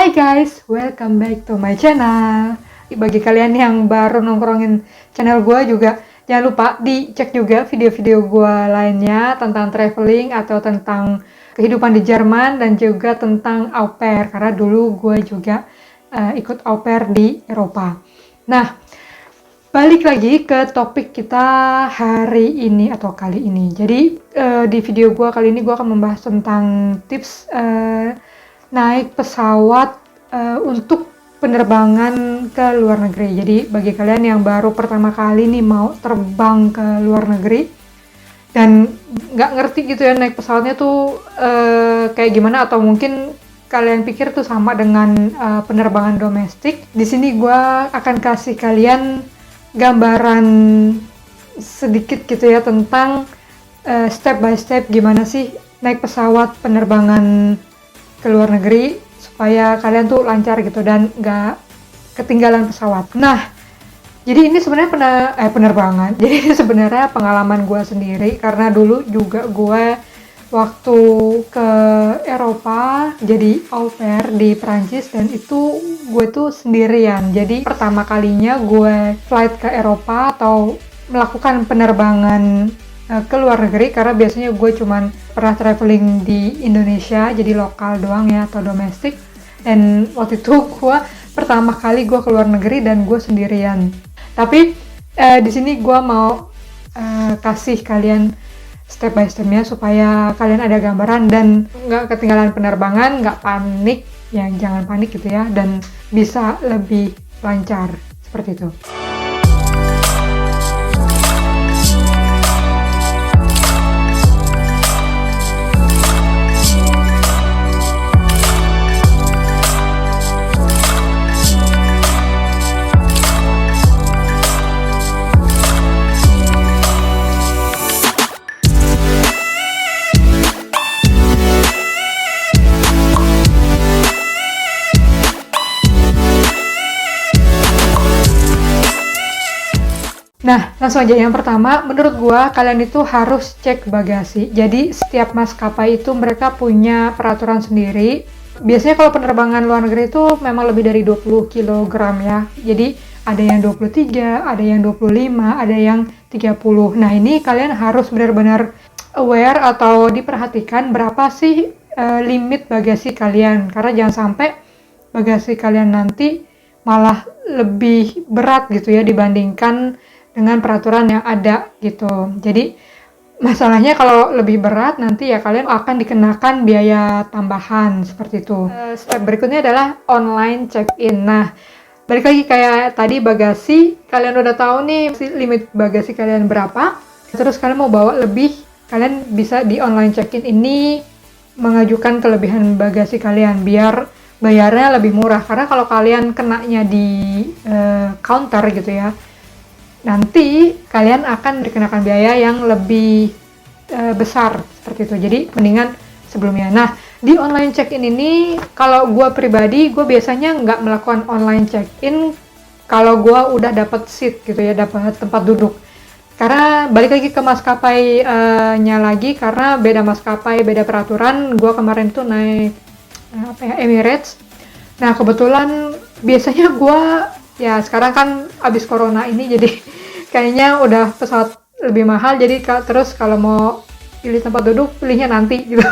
Hai guys, welcome back to my channel. Bagi kalian yang baru nongkrongin channel gue juga, jangan lupa dicek juga video-video gue lainnya tentang traveling atau tentang kehidupan di Jerman dan juga tentang au pair, karena dulu gue juga ikut au pair di Eropa. Nah, balik lagi ke topik kita hari ini atau kali ini. Jadi di video gue kali ini gue akan membahas tentang tips naik pesawat untuk penerbangan ke luar negeri. Jadi bagi kalian yang baru pertama kali nih mau terbang ke luar negeri dan nggak ngerti gitu ya naik pesawatnya tuh kayak gimana, atau mungkin kalian pikir tuh sama dengan penerbangan domestik. Di sini gue akan kasih kalian gambaran sedikit gitu ya tentang step by step gimana sih naik pesawat penerbangan ke luar negeri supaya kalian tuh lancar gitu dan nggak ketinggalan pesawat. Nah, jadi ini sebenarnya penerbangan. Jadi ini sebenarnya pengalaman gue sendiri, karena dulu juga gue waktu ke Eropa jadi au pair di Prancis, dan itu gue tuh sendirian. Jadi pertama kalinya gue flight ke Eropa atau melakukan penerbangan ke luar negeri, karena biasanya gue cuman pernah traveling di Indonesia jadi lokal doang ya atau domestik. Dan waktu itu gue pertama kali gue ke luar negeri dan gue sendirian. Tapi di sini gue mau kasih kalian step by stepnya supaya kalian ada gambaran dan nggak ketinggalan penerbangan, nggak panik, ya jangan panik gitu ya, dan bisa lebih lancar seperti itu. Nah, langsung aja yang pertama, menurut gua kalian itu harus cek bagasi. Jadi setiap maskapai itu mereka punya peraturan sendiri. Biasanya kalau penerbangan luar negeri itu memang lebih dari 20 kg ya. Jadi ada yang 23, ada yang 25, ada yang 30. Nah, ini kalian harus benar-benar aware atau diperhatikan berapa sih limit bagasi kalian. Karena jangan sampai bagasi kalian nanti malah lebih berat gitu ya dibandingkan dengan peraturan yang ada gitu. Jadi masalahnya kalau lebih berat nanti ya kalian akan dikenakan biaya tambahan seperti itu. Step berikutnya adalah online check-in. Nah, balik lagi kayak tadi bagasi, kalian udah tahu nih limit bagasi kalian berapa. Terus kalian mau bawa lebih, kalian bisa di online check-in ini mengajukan kelebihan bagasi kalian biar bayarnya lebih murah. Karena kalau kalian kenanya di counter gitu ya, nanti kalian akan dikenakan biaya yang lebih besar seperti itu. Jadi mendingan sebelumnya. Nah, di online check-in ini kalau gue pribadi, gue biasanya nggak melakukan online check-in kalau gue udah dapat seat gitu ya, dapat tempat duduk. Karena balik lagi ke maskapai-nya lagi, karena beda maskapai, beda peraturan. Gue kemarin tuh naik Emirates. Nah, kebetulan biasanya gue ya sekarang kan abis corona ini jadi kayaknya udah pesawat lebih mahal, jadi terus kalau mau pilih tempat duduk pilihnya nanti gitu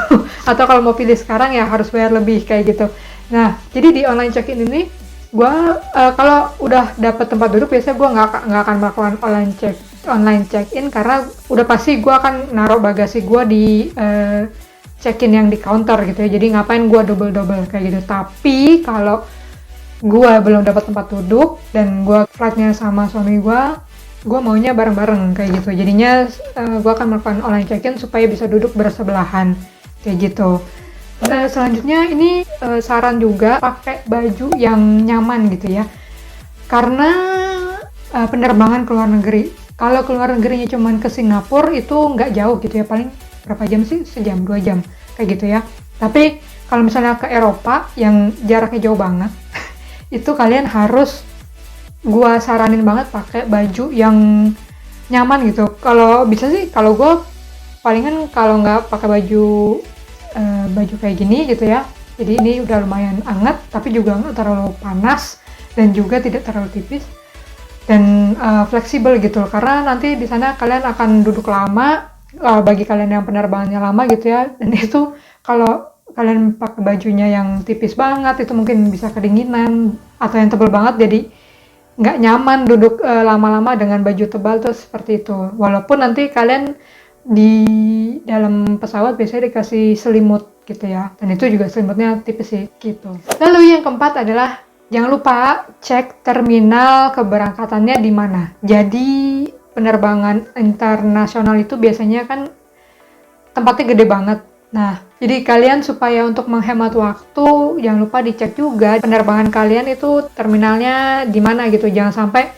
atau kalau mau pilih sekarang ya harus bayar lebih kayak gitu. Nah, jadi di online check-in ini gue kalau udah dapet tempat duduk biasanya gue nggak akan melakukan online check-in, karena udah pasti gue akan naruh bagasi gue di check-in yang di counter gitu ya. Jadi ngapain gue double kayak gitu. Tapi kalau gue belum dapat tempat duduk dan gue flightnya sama suami gue maunya bareng-bareng kayak gitu. Jadinya gue akan melakukan online check-in supaya bisa duduk bersebelahan kayak gitu. Nah, selanjutnya ini saran juga pakai baju yang nyaman gitu ya. Karena penerbangan ke luar negeri, kalau ke luar negerinya cuman ke Singapura itu nggak jauh gitu ya, paling berapa jam sih? Sejam, 2 jam kayak gitu ya. Tapi kalau misalnya ke Eropa yang jaraknya jauh banget, itu kalian harus, gua saranin banget pakai baju yang nyaman gitu. Kalau bisa sih, kalau gua palingan kalau nggak pakai baju kayak gini gitu ya, Jadi ini udah lumayan hangat, tapi juga nggak terlalu panas dan juga tidak terlalu tipis dan fleksibel gitu. Karena nanti di sana kalian akan duduk lama, bagi kalian yang penerbangannya lama gitu ya. Dan itu kalau kalian pakai bajunya yang tipis banget itu mungkin bisa kedinginan, atau yang tebal banget jadi nggak nyaman duduk lama-lama dengan baju tebal tuh seperti itu. Walaupun nanti kalian di dalam pesawat biasanya dikasih selimut gitu ya, dan itu juga selimutnya tipis sih gitu. Lalu yang keempat adalah jangan lupa cek terminal keberangkatannya di mana. Jadi penerbangan internasional itu biasanya kan tempatnya gede banget. Nah, jadi kalian supaya untuk menghemat waktu, jangan lupa dicek juga penerbangan kalian itu terminalnya di mana gitu. Jangan sampai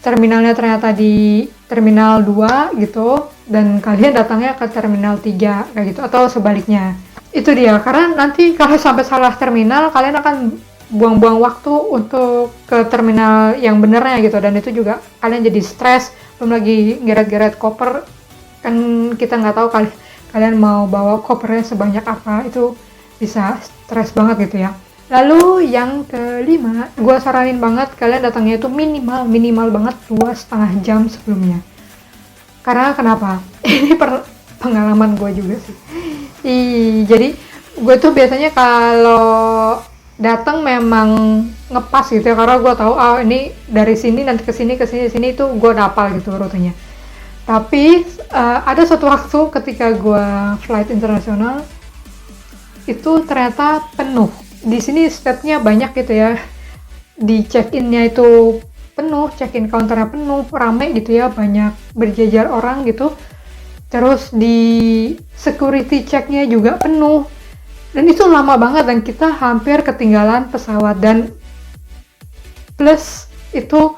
terminalnya ternyata di terminal 2 gitu, dan kalian datangnya ke terminal 3 kayak gitu, atau sebaliknya. Itu dia, karena nanti kalau sampai salah terminal, kalian akan buang-buang waktu untuk ke terminal yang benernya gitu, dan itu juga kalian jadi stres, belum lagi geret-geret koper, kan kita nggak tahu kalian mau bawa kopernya sebanyak apa, itu bisa stres banget gitu ya. Lalu yang kelima, gue saranin banget kalian datangnya itu minimal banget 2,5 jam sebelumnya. Karena kenapa? Ini pengalaman gue juga sih. Jadi gue tuh biasanya kalau datang memang ngepas gitu ya, karena gue tahu ini dari sini nanti ke sini itu gue hafal gitu rutenya. Tapi ada suatu waktu ketika gue flight internasional itu ternyata penuh. Di sini stepnya banyak gitu ya. Di check-in-nya itu penuh, check-in counternya penuh, rame gitu ya, banyak berjejer orang gitu. Terus di security check-nya juga penuh. Dan itu lama banget dan kita hampir ketinggalan pesawat, dan plus itu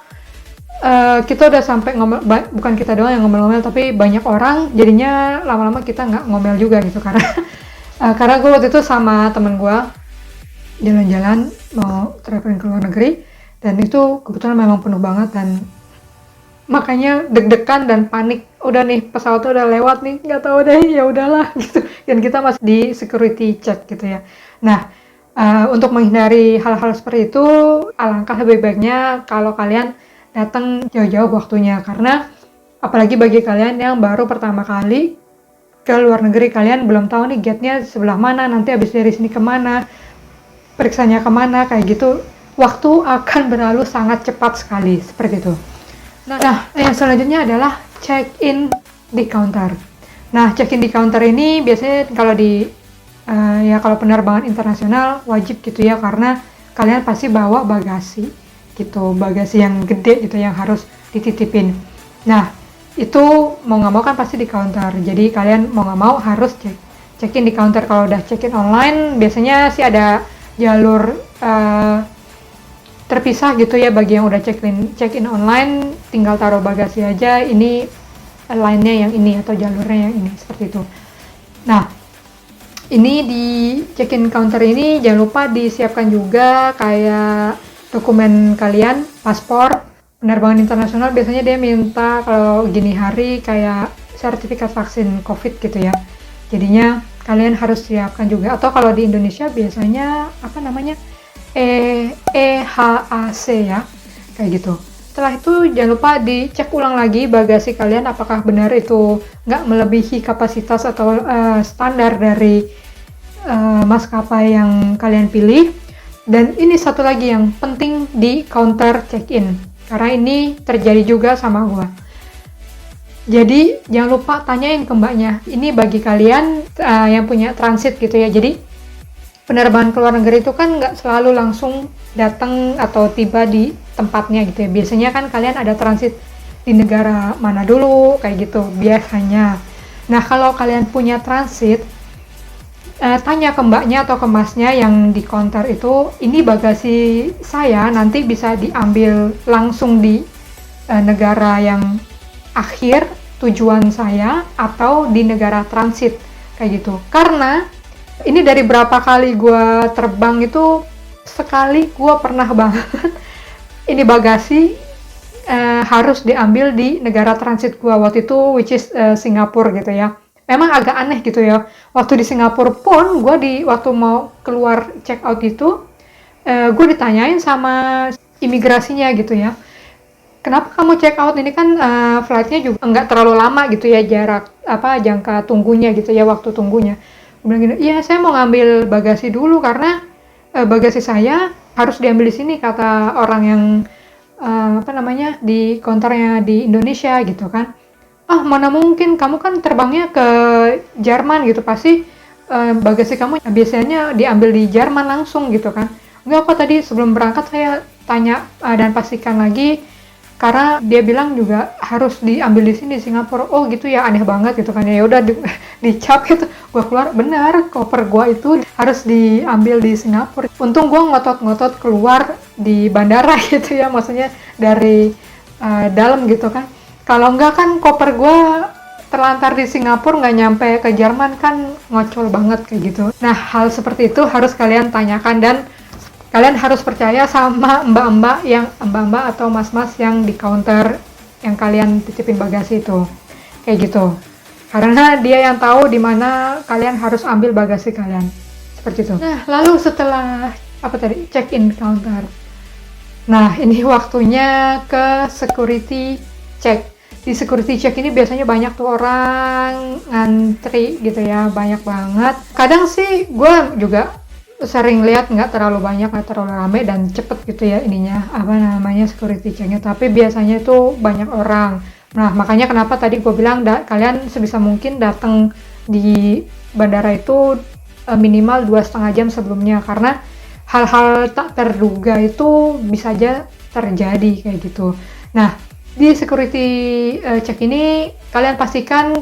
kita udah sampai ngomel, bukan kita doang yang ngomel-ngomel tapi banyak orang, jadinya lama-lama kita nggak ngomel juga gitu karena gue waktu itu sama temen gue jalan-jalan mau traveling ke luar negeri, dan itu kebetulan memang penuh banget, dan makanya deg-degan dan panik. Udah nih pesawat udah lewat nih, nggak tahu deh, ya udahlah gitu. Dan kita masih di security check gitu ya. Nah, untuk menghindari hal-hal seperti itu, alangkah lebih baiknya kalau kalian datang jauh-jauh waktunya, karena apalagi bagi kalian yang baru pertama kali ke luar negeri, kalian belum tahu nih gate-nya sebelah mana, nanti habis dari sini kemana, periksanya kemana, kayak gitu. Waktu akan berlalu sangat cepat sekali, seperti itu. Nah, yang selanjutnya adalah check-in di counter. Nah, check-in di counter ini biasanya kalau kalau penerbangan internasional wajib gitu ya, karena kalian pasti bawa bagasi gitu, bagasi yang gede gitu yang harus dititipin. Nah, itu mau nggak mau kan pasti di counter. Jadi kalian mau nggak mau harus check-in di counter. Kalau udah check-in online, biasanya sih ada jalur terpisah gitu ya bagi yang udah check-in online, tinggal taruh bagasi aja, ini line-nya yang ini atau jalurnya yang ini, seperti itu. Nah, ini di check-in counter ini jangan lupa disiapkan juga kayak dokumen kalian, paspor. Penerbangan internasional biasanya dia minta kalau gini hari kayak sertifikat vaksin COVID gitu ya. Jadinya kalian harus siapkan juga, atau kalau di Indonesia biasanya apa namanya? EHAC ya, kayak gitu. Setelah itu jangan lupa dicek ulang lagi bagasi kalian apakah benar itu nggak melebihi kapasitas atau standar dari maskapai yang kalian pilih. Dan ini satu lagi yang penting di counter check-in, karena ini terjadi juga sama gua. Jadi jangan lupa tanyain ke mbaknya. Ini bagi kalian yang punya transit gitu ya. Jadi penerbangan ke luar negeri itu kan nggak selalu langsung datang atau tiba di tempatnya gitu ya. Biasanya kan kalian ada transit di negara mana dulu, kayak gitu biasanya. Nah, kalau kalian punya transit, tanya ke mbaknya atau ke masnya yang di counter itu, ini bagasi saya nanti bisa diambil langsung di negara yang akhir tujuan saya atau di negara transit, kayak gitu. Karena ini dari berapa kali gue terbang itu, sekali gue pernah banget ini bagasi harus diambil di negara transit gue waktu itu, which is Singapura gitu ya. memang agak aneh gitu ya. Waktu di Singapura pun gue waktu mau keluar check out itu, gue ditanyain sama imigrasinya gitu ya, kenapa kamu check out ini kan flightnya juga nggak terlalu lama gitu ya, jarak jangka tunggunya gitu ya, waktu tunggunya. Gue bilang gini, iya saya mau ngambil bagasi dulu karena bagasi saya harus diambil di sini, kata orang yang di konternya di Indonesia gitu kan. Ah mana mungkin, kamu kan terbangnya ke Jerman gitu, pasti bagasi kamu biasanya diambil di Jerman langsung gitu kan. Enggak kok, tadi sebelum berangkat saya tanya dan pastikan lagi, karena dia bilang juga harus diambil di sini di Singapura. Oh gitu ya, aneh banget gitu kan. Ya udah dicap gitu. Gua keluar, benar koper gua itu harus diambil di Singapura. Untung gua ngotot-ngotot keluar di bandara gitu ya, maksudnya dari dalam gitu kan. Kalau enggak kan koper gua terlantar di Singapura, nggak nyampe ke Jerman, kan ngocol banget kayak gitu. Nah, hal seperti itu harus kalian tanyakan, dan kalian harus percaya sama mbak-mbak atau mas-mas yang di counter yang kalian titipin bagasi itu, kayak gitu. Karena dia yang tahu di mana kalian harus ambil bagasi kalian, seperti itu. Nah, lalu setelah check-in counter. Nah, ini waktunya ke security check. Di security check ini biasanya banyak tuh orang ngantri gitu ya, banyak banget. Kadang sih gue juga sering lihat nggak terlalu banyak, nggak terlalu rame dan cepet gitu ya ininya security checknya, tapi biasanya itu banyak orang. Nah makanya kenapa tadi gue bilang kalian sebisa mungkin datang di bandara itu minimal 2,5 jam sebelumnya, karena hal-hal tak terduga itu bisa aja terjadi kayak gitu. Nah di security check ini kalian pastikan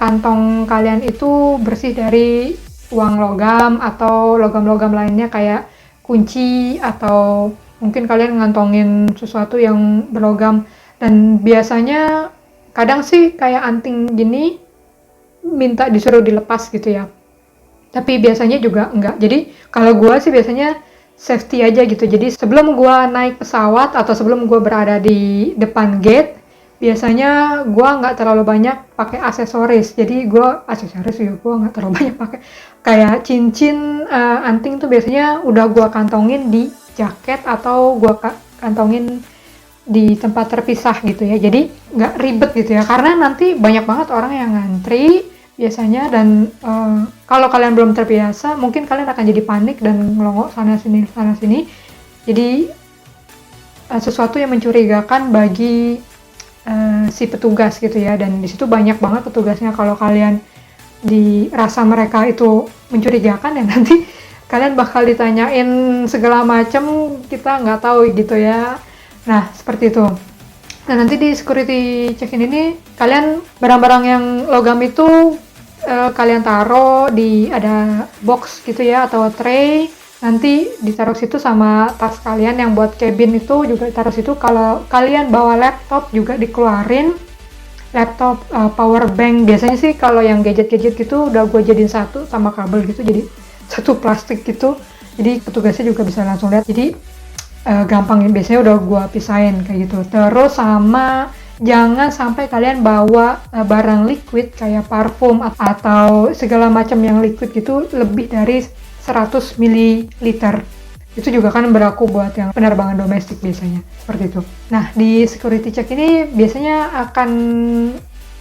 kantong kalian itu bersih dari uang logam atau logam-logam lainnya kayak kunci, atau mungkin kalian ngantongin sesuatu yang berlogam. Dan biasanya kadang sih kayak anting gini minta disuruh dilepas gitu ya, tapi biasanya juga enggak. Jadi kalau gua sih biasanya safety aja gitu. Jadi sebelum gua naik pesawat atau sebelum gua berada di depan gate, biasanya gua nggak terlalu banyak pakai aksesoris. Jadi gua nggak terlalu banyak pakai kayak cincin, anting tuh biasanya udah gua kantongin di jaket atau gua kantongin di tempat terpisah gitu ya. Jadi nggak ribet gitu ya, karena nanti banyak banget orang yang ngantri biasanya, dan kalau kalian belum terbiasa mungkin kalian akan jadi panik dan ngelongok sana sini. Jadi sesuatu yang mencurigakan bagi si petugas gitu ya, dan di situ banyak banget petugasnya. Kalau kalian dirasa mereka itu mencurigakan ya, nanti kalian bakal ditanyain segala macam, kita nggak tahu gitu ya. Nah seperti itu. Nah nanti di security check-in ini kalian barang-barang yang logam itu kalian taruh di ada box gitu ya, atau tray, nanti ditaruh situ sama tas kalian yang buat cabin itu juga ditaruh situ. Kalau kalian bawa laptop juga dikeluarin, laptop, power bank. Biasanya sih kalau yang gadget-gadget gitu udah gue jadiin satu sama kabel gitu, jadi satu plastik gitu, jadi petugasnya juga bisa langsung lihat. Jadi gampang, biasanya udah gue pisahin kayak gitu. Terus sama jangan sampai kalian bawa barang liquid kayak parfum atau segala macam yang liquid gitu lebih dari 100 ml. Itu juga kan berlaku buat yang penerbangan domestik biasanya, seperti itu. Nah di security check ini biasanya akan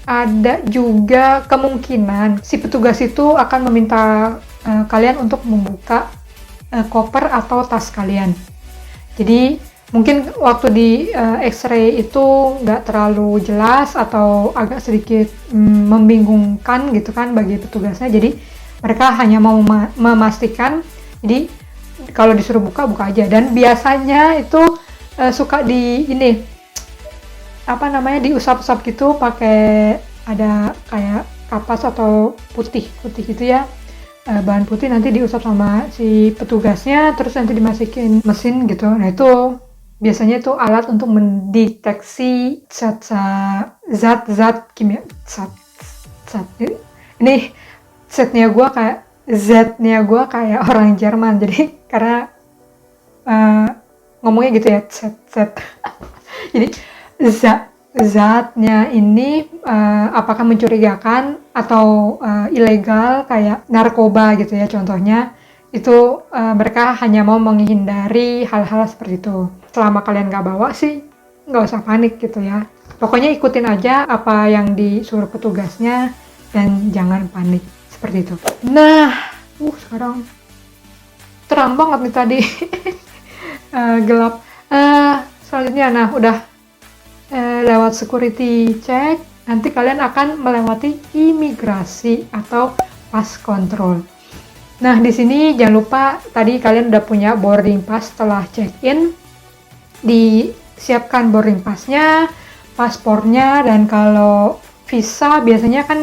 ada juga kemungkinan si petugas itu akan meminta kalian untuk membuka koper atau tas kalian. Jadi mungkin waktu di X-ray itu nggak terlalu jelas atau agak sedikit membingungkan gitu kan bagi petugasnya. Jadi mereka hanya mau memastikan. Jadi kalau disuruh buka aja. Dan biasanya itu suka diusap-usap gitu pakai ada kayak kapas atau putih gitu ya. Bahan putih nanti diusap sama si petugasnya, terus nanti dimasukin mesin gitu. Nah itu biasanya itu alat untuk mendeteksi zat kimia. Ini Z-nya gue kayak orang Jerman, jadi karena ngomongnya gitu ya, Z. Jadi zatnya ini apakah mencurigakan atau ilegal kayak narkoba gitu ya contohnya, itu mereka hanya mau menghindari hal-hal seperti itu. Selama kalian nggak bawa sih nggak usah panik gitu ya, pokoknya ikutin aja apa yang disuruh petugasnya dan jangan panik seperti itu. Nah sekarang terang banget nih tadi. Gelap. Selanjutnya nah udah lewat security check, nanti kalian akan melewati imigrasi atau pas control. Nah, di sini jangan lupa tadi kalian udah punya boarding pass setelah check-in, disiapkan boarding pass-nya, paspornya, dan kalau visa biasanya kan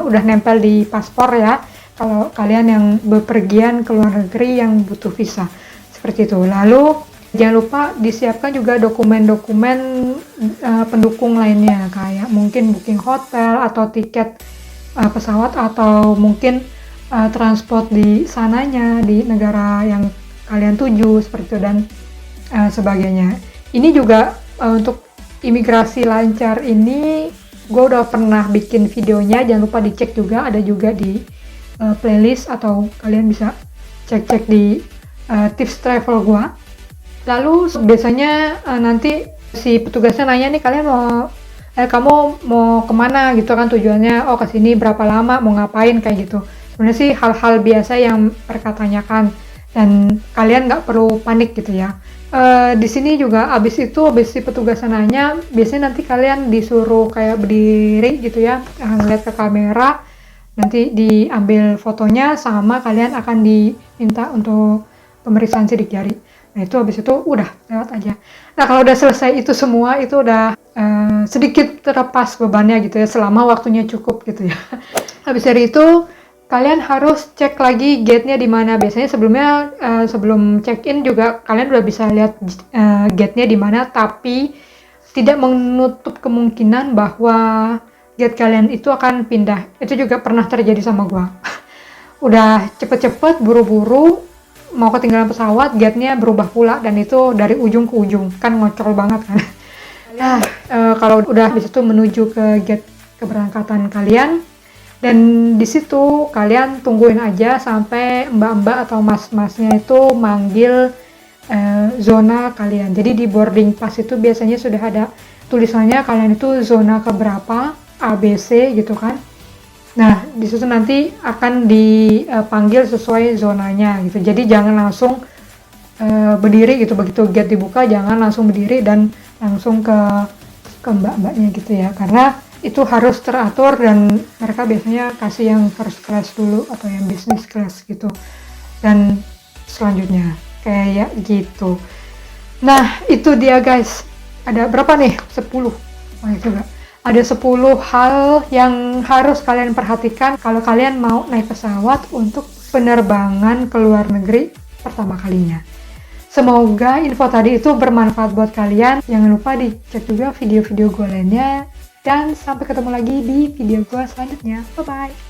udah nempel di paspor ya. Kalau kalian yang bepergian ke luar negeri yang butuh visa seperti itu. Lalu jangan lupa disiapkan juga dokumen-dokumen pendukung lainnya kayak mungkin booking hotel atau tiket pesawat atau mungkin transport di sananya di negara yang kalian tuju seperti itu dan sebagainya. Ini juga untuk imigrasi lancar ini gue udah pernah bikin videonya, jangan lupa dicek juga, ada juga di playlist atau kalian bisa cek-cek di tips travel gue. Lalu biasanya nanti si petugasnya nanya nih kalian mau kamu mau kemana gitu kan tujuannya, oh kesini berapa lama, mau ngapain kayak gitu. Sebenarnya sih hal-hal biasa yang mereka tanyakan dan kalian nggak perlu panik gitu ya. Di sini juga abis si petugasnya nanya, biasanya nanti kalian disuruh kayak berdiri gitu ya, ngeliat ke kamera, nanti diambil fotonya sama kalian akan diminta untuk pemeriksaan sidik jari. Nah itu habis itu udah lewat aja. Nah kalau udah selesai itu semua itu udah sedikit terlepas bebannya gitu ya, selama waktunya cukup gitu ya. Habis dari itu kalian harus cek lagi gate-nya di mana. Biasanya sebelumnya sebelum check-in juga kalian udah bisa lihat gate-nya di mana, tapi tidak menutup kemungkinan bahwa gate kalian itu akan pindah. Itu juga pernah terjadi sama gua. Udah cepet-cepet buru-buru mau ketinggalan pesawat, gate-nya berubah pula dan itu dari ujung ke ujung, kan ngocol banget kan. Nah, kalau udah di situ menuju ke gate keberangkatan kalian, dan di situ kalian tungguin aja sampai mbak-mbak atau mas-masnya itu manggil zona kalian. Jadi di boarding pass itu biasanya sudah ada tulisannya kalian itu zona keberapa, ABC gitu kan. Nah, di situ nanti akan dipanggil sesuai zonanya gitu. Jadi jangan langsung berdiri gitu, begitu gate dibuka jangan langsung berdiri dan langsung ke mbak-mbaknya gitu ya. Karena itu harus teratur dan mereka biasanya kasih yang first class dulu atau yang business class gitu. Dan selanjutnya kayak gitu. Nah, itu dia guys. Ada berapa nih? 10. Oh, itu enggak. Ada 10 hal yang harus kalian perhatikan kalau kalian mau naik pesawat untuk penerbangan ke luar negeri pertama kalinya. Semoga info tadi itu bermanfaat buat kalian. Jangan lupa dicek juga video-video gue lainnya. Dan sampai ketemu lagi di video gue selanjutnya. Bye-bye!